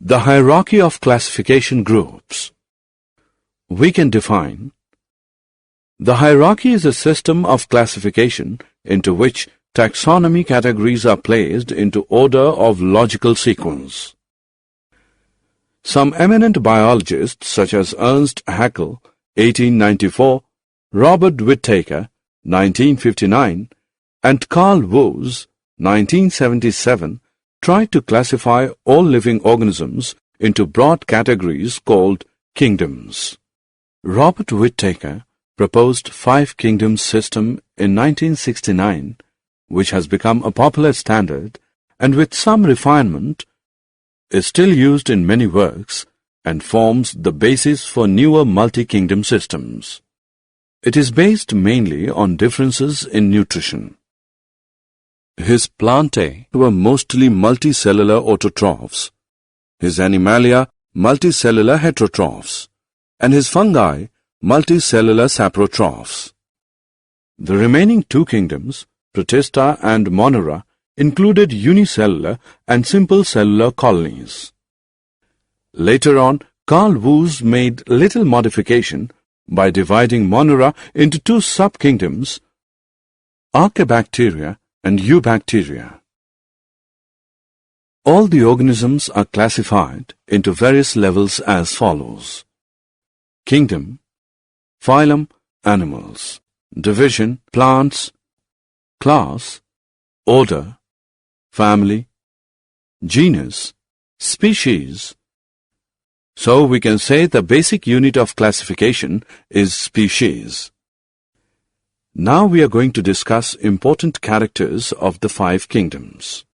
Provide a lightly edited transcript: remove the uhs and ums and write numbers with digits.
The hierarchy of classification groups. We can define: the hierarchy is a system of classification into which taxonomy categories are placed into order of logical sequence. Some eminent biologists such as Ernst Haeckel, 1894, Robert Whittaker, 1959, and Carl Woese, 1977, tried to classify all living organisms into broad categories called kingdoms. Robert Whittaker proposed 5 kingdoms system in 1969, which has become a popular standard and with some refinement is still used in many works and forms the basis for newer multi-kingdom systems. It is based mainly on differences in nutrition. His plantae were mostly multicellular autotrophs, his animalia multicellular heterotrophs, and his fungi multicellular saprotrophs. The remaining 2 kingdoms, Protista and Monera, included unicellular and simple cellular colonies. Later on, Carl Woese made little modification by dividing Monera into 2 subkingdoms, Archaebacteria and Eubacteria. All the organisms are classified into various levels as follows: kingdom, phylum, animals; division, plants; class, order; family; genus, species. So we can say the basic unit of classification is species. Now we are going to discuss important characters of the 5 kingdoms.